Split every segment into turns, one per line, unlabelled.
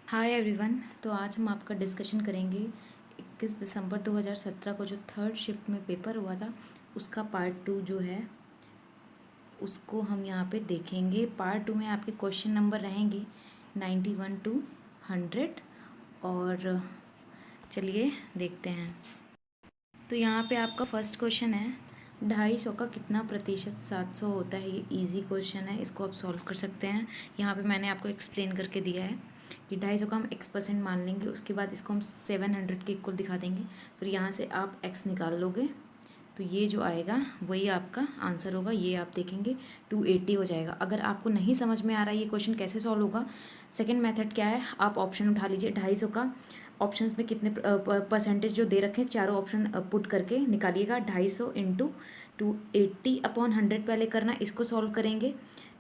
Hi everyone. तो आज हम आपका डिस्कशन करेंगे 21 दिसंबर 2017 को जो थर्ड शिफ्ट में पेपर हुआ था उसका पार्ट 2 जो है उसको हम यहाँ पे देखेंगे। पार्ट 2 में आपके क्वेश्चन नंबर रहेंगे 91 टू 100। और चलिए देखते हैं। तो यहाँ पे आपका फर्स्ट क्वेश्चन है 250 का कितना प्रतिशत 700 होता है। ये इजी क्वेश्चन है, इसको आप सॉल्व कर सकते हैं। यहाँ पे मैंने आपको एक्सप्लेन करके दिया है कि 250 का हम x% मान लेंगे, उसके बाद इसको हम 700 के इक्वल दिखा देंगे, फिर यहाँ से आप x निकाल लोगे तो ये जो आएगा वही आपका आंसर होगा। ये आप देखेंगे 280 हो जाएगा। अगर आपको नहीं समझ में आ रहा है ये क्वेश्चन कैसे सॉल्व होगा, सेकंड मेथड क्या है, आप ऑप्शन उठा लीजिए। 250 का ऑप्शंस में कितने परसेंटेज जो दे रखे हैं चारों ऑप्शन पुट करके निकालिएगा। 250 इंटू 280/100 पहले करना, इसको सॉल्व करेंगे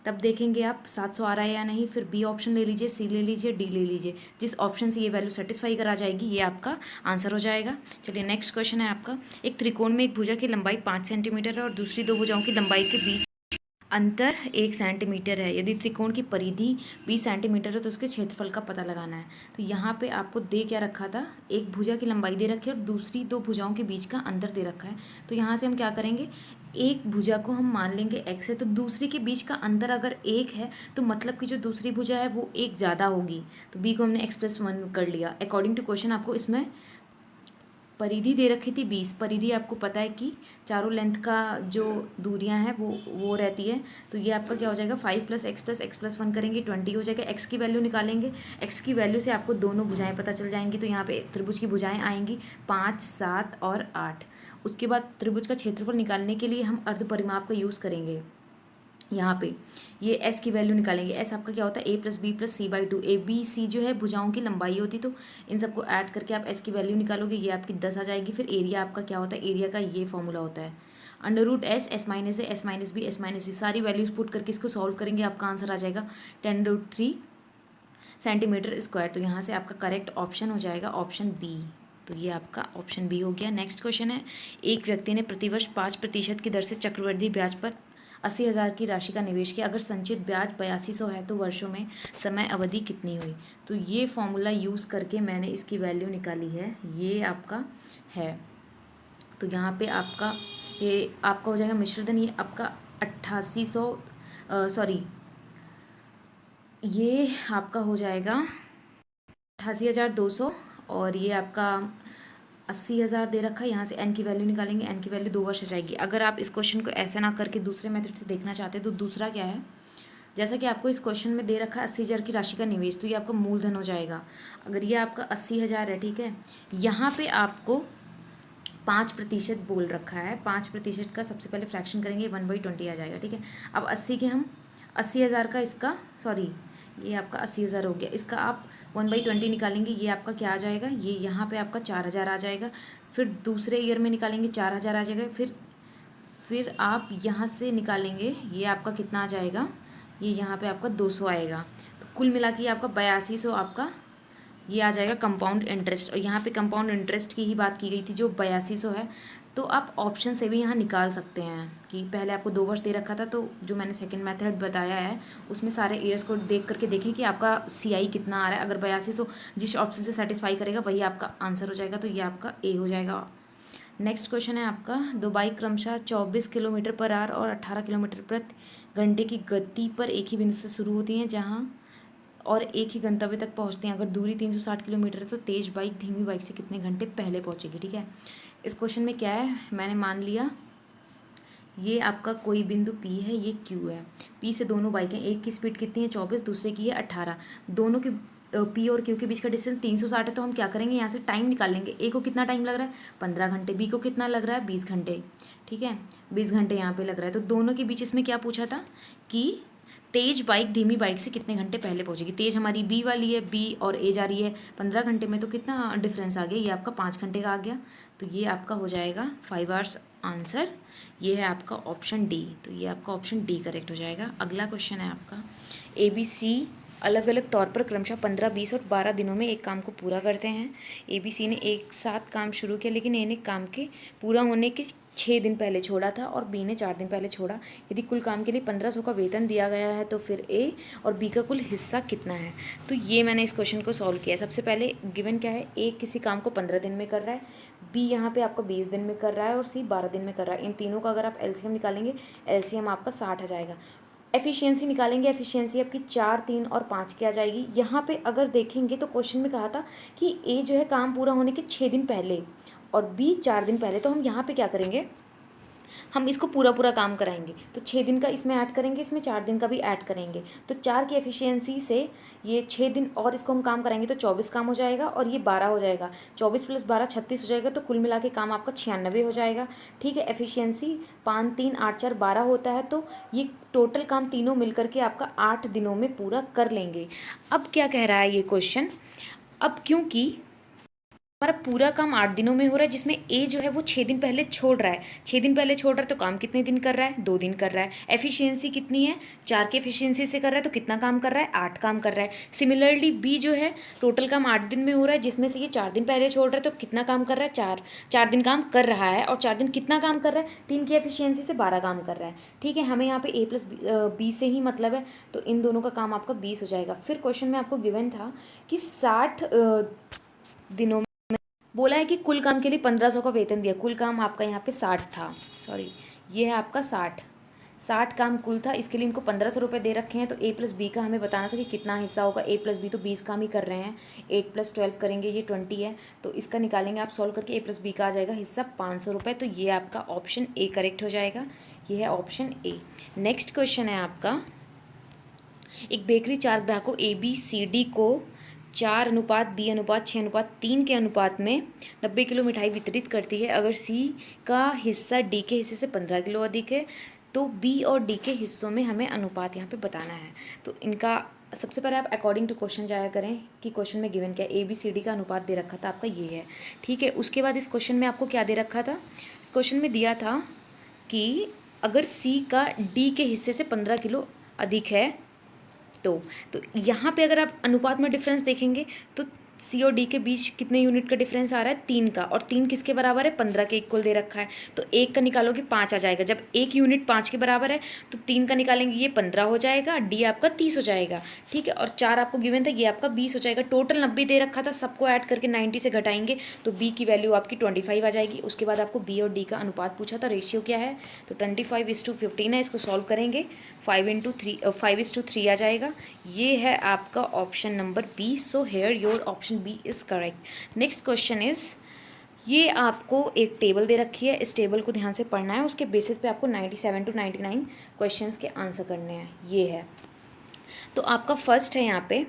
तब देखेंगे आप 700 आ रहा है या नहीं। फिर बी ऑप्शन ले लीजिए, सी ले लीजिए, डी ले लीजिए। जिस ऑप्शन से ये वैल्यू सेटिस्फाई करा जाएगी ये आपका आंसर हो जाएगा। चलिए नेक्स्ट क्वेश्चन है आपका, एक त्रिकोण में एक भुजा की लंबाई 5 सेंटीमीटर है और दूसरी दो भुजाओं की लंबाई के बीच अंतर 1 सेंटीमीटर है। यदि त्रिकोण की परिधि 20 सेंटीमीटर है तो उसके क्षेत्रफल का पता लगाना है। तो यहाँ पे आपको दे क्या रखा था, एक भुजा की लंबाई दे रखी है और दूसरी दो भुजाओं के बीच का अंतर दे रखा है। तो यहाँ से हम क्या करेंगे, एक भुजा को हम मान लेंगे x है, तो दूसरी के बीच का अंतर अगर 1 है तो मतलब कि जो दूसरी भुजा है वो 1 ज़्यादा होगी। तो b को हमने x+1 कर लिया। अकॉर्डिंग टू क्वेश्चन आपको इसमें परिधि दे रखी थी 20। परिधि आपको पता है कि चारों लेंथ का जो दूरियां हैं वो रहती है। तो ये आपका क्या हो जाएगा, 5 + x + x+1 करेंगे 20 हो जाएगा। x की वैल्यू निकालेंगे, x की वैल्यू से आपको दोनों भुजाएं पता चल जाएंगी। तो यहाँ पे त्रिभुज की भुजाएं आएंगी 5, 7 और 8। उसके बाद त्रिभुज का क्षेत्रफल निकालने के लिए हम अर्ध परिमाप का यूज़ करेंगे। यहाँ पे ये s की वैल्यू निकालेंगे। s आपका क्या होता है, a + b + c/2। A B C जो है भुजाओं की लंबाई होती, तो इन सबको ऐड करके आप s की वैल्यू निकालोगे, ये आपकी 10 आ जाएगी। फिर एरिया आपका क्या होता है, एरिया का ये फॉर्मूला होता है √s, s - a, s - b, s - c। सारी वैल्यूज पुट करके इसको सॉल्व करेंगे, आपका आंसर आ जाएगा 10√3 सेंटीमीटर स्क्वायर। तो यहाँ से आपका करेक्ट ऑप्शन हो जाएगा ऑप्शन बी। तो ये आपका ऑप्शन बी हो गया। नेक्स्ट क्वेश्चन है, एक व्यक्ति ने प्रतिवर्ष 5% की दर से चक्रवृद्धि ब्याज पर 80,000 की राशि का निवेश किया। अगर संचित ब्याज 8200 है तो वर्षों में समय अवधि कितनी हुई। तो ये फॉर्मूला यूज़ करके मैंने इसकी वैल्यू निकाली है, ये आपका है। तो यहाँ पे आपका ये आपका हो जाएगा मिश्रधन, ये आपका 8800 सॉरी ये आपका हो जाएगा 88,200 और ये आपका 80,000 दे रखा है। यहाँ से एन की वैल्यू निकालेंगे, एन की वैल्यू 2 वर्ष आ जाएगी। अगर आप इस क्वेश्चन को ऐसे ना करके दूसरे मेथड से देखना चाहते हैं तो दूसरा क्या है, जैसा कि आपको इस क्वेश्चन में दे रखा है 80,000 की राशि का निवेश, तो ये आपका मूलधन हो जाएगा। अगर ये आपका 80,000 है, ठीक है, यहाँ पे आपको 5% बोल रखा है। 5% का सबसे पहले फ्रैक्शन करेंगे, 1/20 आ जाएगा, ठीक है। अब 80 के हम 80,000 का इसका सॉरी ये आपका 80,000 हो गया, इसका आप 1/20 निकालेंगे, ये आपका क्या आ जाएगा, ये यहाँ पे आपका 4,000 आ जाएगा। फिर दूसरे ईयर में निकालेंगे 4,000 आ जाएगा। फिर आप यहाँ से निकालेंगे, ये आपका कितना आ जाएगा, ये यहाँ पे आपका 200 आएगा। तो कुल मिला के आपका 8200 आपका ये आ जाएगा कंपाउंड इंटरेस्ट। और यहाँ पे कंपाउंड इंटरेस्ट की ही बात की गई थी जो 8200 है। तो आप ऑप्शन से भी यहाँ निकाल सकते हैं कि पहले आपको 2 वर्ष दे रखा था, तो जो मैंने सेकंड मेथड बताया है उसमें सारे ईयर्स को देख करके देखें कि आपका CI कितना आ रहा है। अगर 8200 जिस ऑप्शन से सेटिस्फाई करेगा वही आपका आंसर हो जाएगा। तो ये आपका ए हो जाएगा। नेक्स्ट क्वेश्चन है आपका, दो बाइक क्रमशः 24 किलोमीटर/आवर और 18 किलोमीटर प्रति घंटे की गति पर एक ही बिंदु से शुरू होती हैं जहाँ और एक ही गंतव्य तक पहुंचते हैं। अगर दूरी 360 किलोमीटर है तो तेज बाइक धीमी बाइक से कितने घंटे पहले पहुंचेगी, ठीक है। इस क्वेश्चन में क्या है, मैंने मान लिया ये आपका कोई बिंदु P है, ये Q है। P से दोनों बाइकें, एक की स्पीड कितनी है 24, दूसरे की है 18। दोनों की P और Q के बीच का डिस्टेंस 360 है। तो हम क्या करेंगे, यहाँ से टाइम निकाल लेंगे। A को कितना टाइम लग रहा है 15 घंटे, B को कितना लग रहा है 20 घंटे, ठीक है, 20 घंटे यहाँ पे लग रहा है। तो दोनों के बीच इसमें क्या पूछा था कि तेज बाइक धीमी बाइक से कितने घंटे पहले पहुंचेगी। तेज हमारी बी वाली है, बी और ए जा रही है 15 घंटे में, तो कितना डिफरेंस आ गया, ये आपका 5 घंटे का आ गया। तो ये आपका हो जाएगा 5 आवर्स आंसर। ये है आपका ऑप्शन डी। तो ये आपका ऑप्शन डी करेक्ट हो जाएगा। अगला क्वेश्चन है आपका, ABC अलग अलग तौर पर क्रमशः 15, 20 और 12 दिनों में एक काम को पूरा करते हैं। ABC ने एक साथ काम शुरू किया, लेकिन ए ने काम के पूरा होने के 6 दिन पहले छोड़ा था और बी ने 4 दिन पहले छोड़ा। यदि कुल काम के लिए 1500 का वेतन दिया गया है तो फिर ए और बी का कुल हिस्सा कितना है। तो ये मैंने इस क्वेश्चन को सॉल्व किया। सबसे पहले गिवन क्या है, ए किसी काम को 15 दिन में कर रहा है, बी यहाँ पे आपका 20 दिन में कर रहा है और सी 12 दिन में कर रहा है। इन तीनों का अगर आप एलसीएम निकालेंगे, एलसीएम आपका 60 आ जाएगा। एफिशिएंसी निकालेंगे, एफिशिएंसी आपकी 4, 3 और 5 की आ जाएगी। यहाँ पे अगर देखेंगे तो क्वेश्चन में कहा था कि ए जो है काम पूरा होने के 6 दिन पहले और बी 4 दिन पहले। तो हम यहाँ पे क्या करेंगे, हम इसको पूरा पूरा काम कराएंगे। तो 6 दिन का इसमें ऐड करेंगे, इसमें 4 दिन का भी ऐड करेंगे। तो 4 की एफिशिएंसी से ये 6 दिन और इसको हम काम कराएंगे तो 24 काम हो जाएगा और ये 12 हो जाएगा। 24 + 12 36 हो जाएगा। तो कुल मिला के काम आपका 96 हो जाएगा। ठीक है, एफिशिएंसी 5, 3, 8, 4, 12 होता है। तो ये टोटल काम तीनों मिल करके आपका 8 दिनों में पूरा कर लेंगे। अब क्या कह रहा है ये क्वेश्चन, अब क्योंकि हमारा पूरा काम 8 दिनों में हो रहा है, जिसमें ए जो है वो 6 दिन पहले छोड़ रहा है। 6 दिन पहले छोड़ रहा है तो काम कितने दिन कर रहा है, 2 दिन कर रहा है। एफिशिएंसी कितनी है, 4 की एफिशिएंसी से कर रहा है तो कितना काम कर रहा है, 8 काम कर रहा है। सिमिलरली बी जो है टोटल काम 8 दिन में हो रहा है, जिसमें से ये 4 दिन पहले छोड़ रहा है तो कितना काम कर रहा है, 4 दिन काम कर रहा है। और 4 दिन कितना काम कर रहा है, 3 की एफिशिएंसी से 12 काम कर रहा है। ठीक है, हमें यहाँ पे ए प्लस बी से ही मतलब है, तो इन दोनों का काम आपका 20 हो जाएगा। फिर क्वेश्चन में आपको गिवन था कि 60 दिनों बोला है कि कुल काम के लिए 1500 का वेतन दिया। कुल काम आपका यहाँ पे 60 था, सॉरी ये है आपका 60 काम कुल था। इसके लिए इनको 1500 रुपये दे रखे हैं। तो ए प्लस बी का हमें बताना था कि कितना हिस्सा होगा। ए प्लस बी तो 20 काम ही कर रहे हैं, 8 + 12 करेंगे ये 20 है। तो इसका निकालेंगे आप सॉल्व करके, ए प्लस बी का आ जाएगा हिस्सा 500 रुपये। तो ये आपका ऑप्शन ए करेक्ट हो जाएगा। ये है ऑप्शन ए। नेक्स्ट क्वेश्चन है आपका, एक बेकरी 4 ग्राहकों ABCD को 4:B:6:3 के अनुपात में 90 किलो मिठाई वितरित करती है। अगर सी का हिस्सा डी के हिस्से से 15 किलो अधिक है तो बी और डी के हिस्सों में हमें अनुपात यहाँ पे बताना है। तो इनका सबसे पहले आप अकॉर्डिंग टू क्वेश्चन जाया करें कि क्वेश्चन में गिवन क्या, ABCD का अनुपात दे रखा था आपका ये है। ठीक है, उसके बाद इस क्वेश्चन में आपको क्या दे रखा था, इस क्वेश्चन में दिया था कि अगर सी का डी के हिस्से से 15 किलो अधिक है तो यहाँ पे अगर आप अनुपात में डिफरेंस देखेंगे तो सी और डी के बीच कितने यूनिट का डिफरेंस आ रहा है, 3 का। और 3 किसके बराबर है, 15 के इक्वल दे रखा है। तो 1 का निकालोगे 5 आ जाएगा। जब 1 यूनिट 5 के बराबर है तो 3 का निकालेंगे ये 15 हो जाएगा, डी आपका 30 हो जाएगा। ठीक है, और 4 आपको गिवन था, ये आपका 20 हो जाएगा। टोटल 90 दे रखा था, सबको ऐड करके 90 से घटाएंगे तो बी की वैल्यू आपकी 25 आ जाएगी। उसके बाद आपको बी और डी का अनुपात पूछा था, रेशियो क्या है, तो 25:15 है। इसको सॉल्व करेंगे 5:3 आ जाएगा। ये है आपका option number B. So here your option B is correct. Next question is, ये आपको एक टेबल दे रखी है, इस टेबल को ध्यान से पढ़ना है। उसके बेसिस पे आपको 97 to 99 क्वेश्चंस के आंसर करने हैं। ये है, तो आपका फर्स्ट है यहाँ पे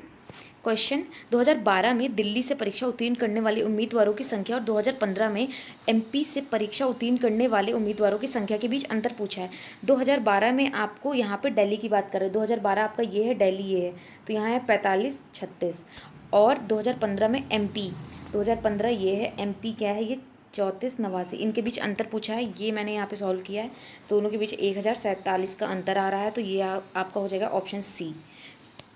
क्वेश्चन, 2012 में दिल्ली से परीक्षा उत्तीर्ण करने वाले उम्मीदवारों की संख्या और 2015 में MP से परीक्षा उत्तीर्ण करने वाले उम्मीदवारों की संख्या के बीच अंतर पूछा है। 2012 में आपको यहाँ पे दिल्ली की बात कर रहे हैं, 2012 आपका ये है, दिल्ली ये है, तो यहाँ है 45, 36। और 2015 में MP, 2015 ये है, MP क्या है, ये 34, 89, इनके बीच अंतर पूछा है। ये मैंने यहाँ पे सॉल्व किया है, दोनों के बीच 1047 का अंतर आ रहा है। तो ये आपका हो जाएगा ऑप्शन सी।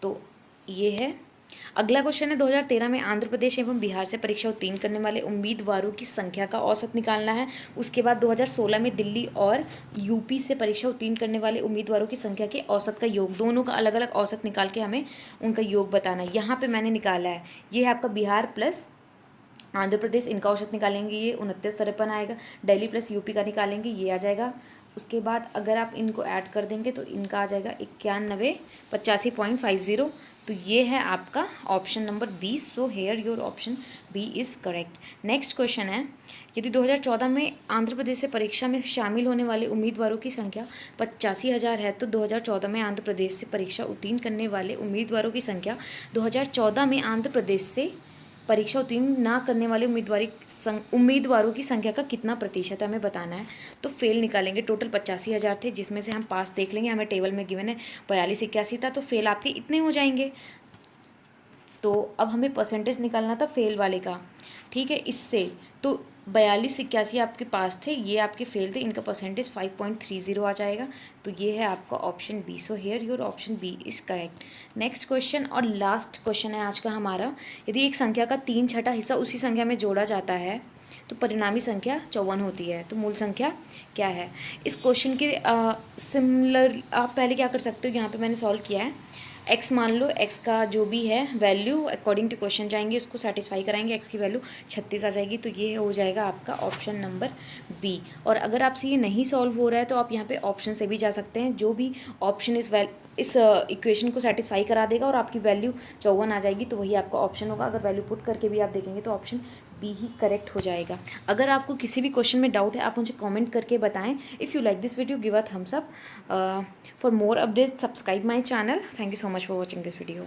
तो ये है। अगला क्वेश्चन है, 2013 में आंध्र प्रदेश एवं बिहार से परीक्षा उत्तीर्ण करने वाले उम्मीदवारों की संख्या का औसत निकालना है। उसके बाद 2016 में दिल्ली और यूपी से परीक्षा उत्तीर्ण करने वाले उम्मीदवारों की संख्या के औसत का योग, दोनों का अलग अलग औसत निकाल के हमें उनका योग बताना है। यहाँ पे मैंने निकाला है, ये है आपका बिहार प्लस आंध्र प्रदेश, इनका औसत निकालेंगे ये 29-53 आएगा। दिल्ली प्लस यूपी का निकालेंगे ये आ जाएगा। उसके बाद अगर आप इनको ऐड कर देंगे तो इनका आ जाएगा 81,85.50। तो ये है आपका option number B. So here your option B is correct. Next question है, यदि 2014 में आंध्र प्रदेश से परीक्षा में शामिल होने वाले उम्मीदवारों की संख्या 85,000 है तो 2014 में आंध्र प्रदेश से परीक्षा उत्तीर्ण करने वाले उम्मीदवारों की संख्या 2014 में आंध्र प्रदेश से परीक्षा उत्तीर्ण ना करने वाले उम्मीदवारों की संख्या का कितना प्रतिशत हमें बताना है। तो फेल निकालेंगे। टोटल 85,000 थे, जिसमें से हम पास देख लेंगे, हमें टेबल में गिवन है 42, 81 था, तो फेल आपके इतने हो जाएंगे। तो अब हमें परसेंटेज निकालना था फेल वाले का। ठीक है, इससे तो 4281 आपके पास थे, ये आपके फेल थे, इनका परसेंटेज 5.30 आ जाएगा। तो ये है आपका option B. So here your option B is correct. Next question और लास्ट क्वेश्चन है आज का हमारा। यदि एक संख्या का 3/6 हिस्सा उसी संख्या में जोड़ा जाता है तो परिणामी संख्या 54 होती है, तो मूल संख्या क्या है? इस क्वेश्चन के सिमिलर आप पहले क्या कर सकते हो, यहाँ पे मैंने सॉल्व किया है। एक्स मान लो, एक्स का जो भी है वैल्यू अकॉर्डिंग टू क्वेश्चन जाएंगे, उसको सेटिस्फाई कराएंगे, एक्स की वैल्यू 36 आ जाएगी। तो ये हो जाएगा आपका ऑप्शन नंबर बी। और अगर आपसे ये नहीं सॉल्व हो रहा है तो आप यहाँ पे ऑप्शन से भी जा सकते हैं, जो भी ऑप्शन इस इक्वेशन को सेटिस्फाई करा देगा और आपकी वैल्यू 54 आ जाएगी, तो वही आपका ऑप्शन होगा। अगर वैल्यू पुट करके भी आप देखेंगे तो ऑप्शन बी ही करेक्ट हो जाएगा। अगर आपको किसी भी क्वेश्चन में डाउट है आप मुझे कमेंट करके बताएं। If you like this video give a thumbs up. For more updates subscribe my channel. Thank you so much for watching this video.